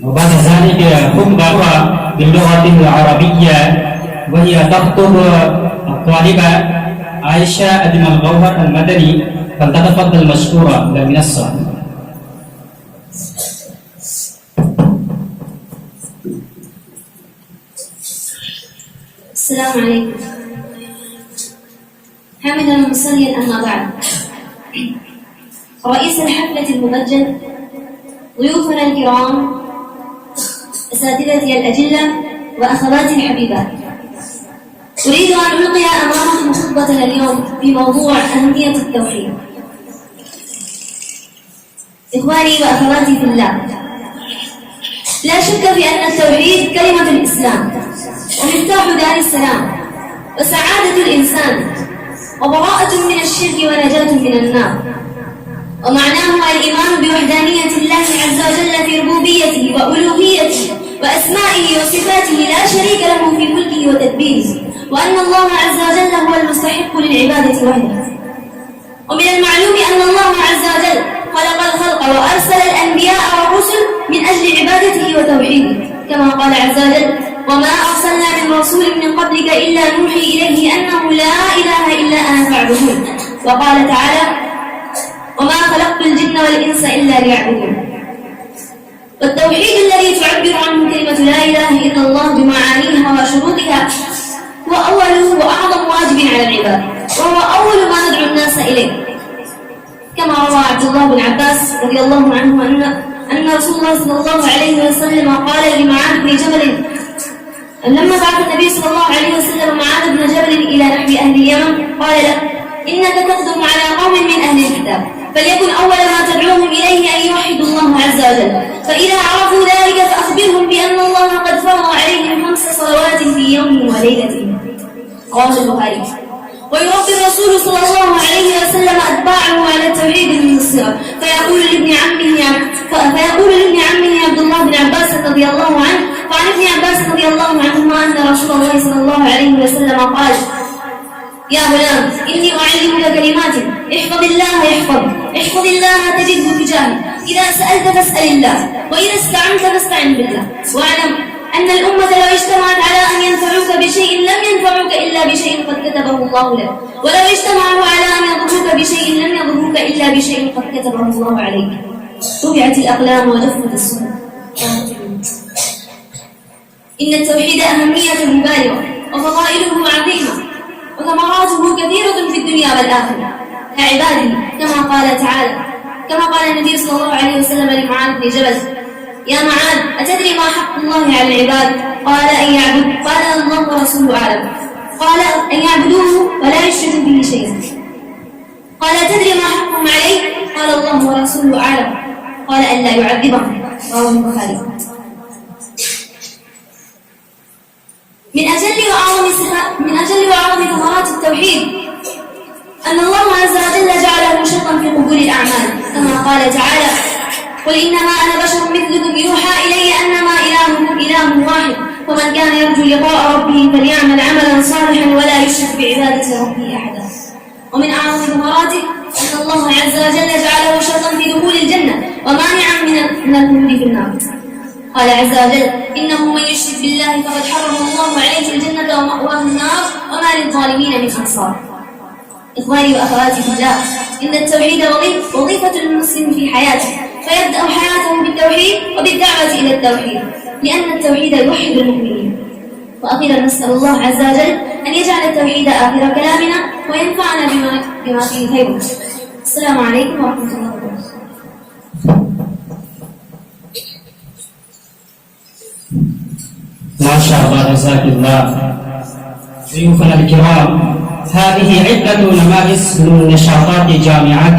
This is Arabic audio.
وبعد ذلك خطبة باللغة العربية، وهي تخطب الطالبة عائشة أجمل غوهر المدني، فلتتفضل مشكورة إلى المنصة. السلام عليكم. حامدا ومصليا أما بعد، رئيس الحفلة المبجل، ضيوفنا الكرام، أساتذتي الأجلة وأخواتي الحبيبات، أريد أن ألقي أمامكم خطبتنا اليوم في موضوع أهمية التوحيد. إخواني وأخواتي في الله، لا شك في أن التوحيد كلمة الإسلام ومفتاح دار السلام وسعادة الإنسان وبراءة من الشرك ونجاة من النار، ومعناه الإيمان بوحدانية الله عز وجل في ربوبيته وألوهيته وأسمائه وصفاته لا شريك له في ملكه وتدبيره، وأن الله عز وجل هو المستحق للعبادة وحده. ومن المعلوم أن الله عز وجل خلق الخلق وأرسل الأنبياء والرسل من أجل عبادته وتوحيده، كما قال عز وجل: وما أرسلنا من رسول من قبلك إلا نوحي إليه أنه لا إله إلا أنا فاعبدون. وقال تعالى: وما خلقت الجن والإنس إلا ليعبدون. والتوحيد الذي تعبر عنه كلمة لا إله إلا الله بمعانيها وشروطها هو أول وأعظم واجب على العباد، وهو أول ما ندعو الناس إليه، كما روى عبد الله بن عباس رضي الله عنه أن رسول الله صلى الله عليه وسلم قال لمعاذ بن جبل لما بعث النبي صلى الله عليه وسلم معاذ بن جبل إلى نحو أهل اليمن، قال له: إنك تقدم على قوم من أهل الكتاب، فليكن أول ما تدعوهم إليه أن يوحدوا الله عز وجل، فإذا عرفوا ذلك فأخبرهم بأن الله قد فرض عليهم 5 صلوات في يوم وليلة. رواه البخاري. ويربي الرسول صلى الله عليه وسلم أتباعه على التوحيد المنصرة، فيقول لابن عمه عبد الله بن عباس رضي الله عنه، وعن ابن عباس رضي الله عنهما أن رسول الله صلى الله عليه وسلم قال: يا غلام، إني أعلمك كلمات، احفظ الله يحفظك، احفظ الله تجده تجاهك، إذا سألت فاسأل الله، وإذا استعنت فاستعن بالله، واعلم أن الأمة لو اجتمعت على أن ينفعوك بشيء لم ينفعوك إلا بشيء قد كتبه الله لك، ولو اجتمعوا على أن يضروك بشيء لم يضروك إلا بشيء قد كتبه الله عليك. رفعت الأقلام وجفت الصحف. إن التوحيد أهمية بالغة وفضائله عظيمة وثمراته كثيرة في الدنيا والآخرة. يا عبادي، كما قال النبي صلى الله عليه وسلم لمعاذ بن جبل: يا معاذ، أتدري ما حق الله على العباد؟ قال: أن يعبد. قال: الله ورسوله أعلم. قال: أن يعبدوه ولا يشركوا به شيئا. قال: أتدري ما حقهم عليه؟ قال: الله ورسوله أعلم. قال: أن لا يعذبهم. رواه البخاري. من أجل وأعظم ثمرات التوحيد أن الله عز وجل جعله شرطا في قبول الأعمال، كما قال تعالى: قل إنما أنا بشر مثلكم يوحى إلي أنما إلهكم إله واحد، ومن كان يرجو لقاء ربه فليعمل عملا صالحا ولا يشرك بعبادة ربه أحدا. ومن أعظم ثمراته أن الله عز وجل جعله شرطا في دخول الجنة ومانعا من الخلود في النار. قال عز وجل: إنه من يشرك بالله فقد حرم الله عليه الجنة ومأواه النار وما للظالمين من أنصار. إخواني وأخواتي في الله، إن التوحيد وظيفة المسلم في حياته، فيبدأ حياته بالتوحيد وبالدعوة إلى التوحيد، لأن التوحيد يوحد المؤمنين. وأخيرا نسأل الله عز وجل أن يجعل التوحيد آخر كلامنا وينفعنا بما فيه خير. السلام عليكم ورحمة الله وبركاته. ما شاء الله، جزاك الله. ضيوفنا الكرام، هذه عدة نماذج من نشاطات جامعات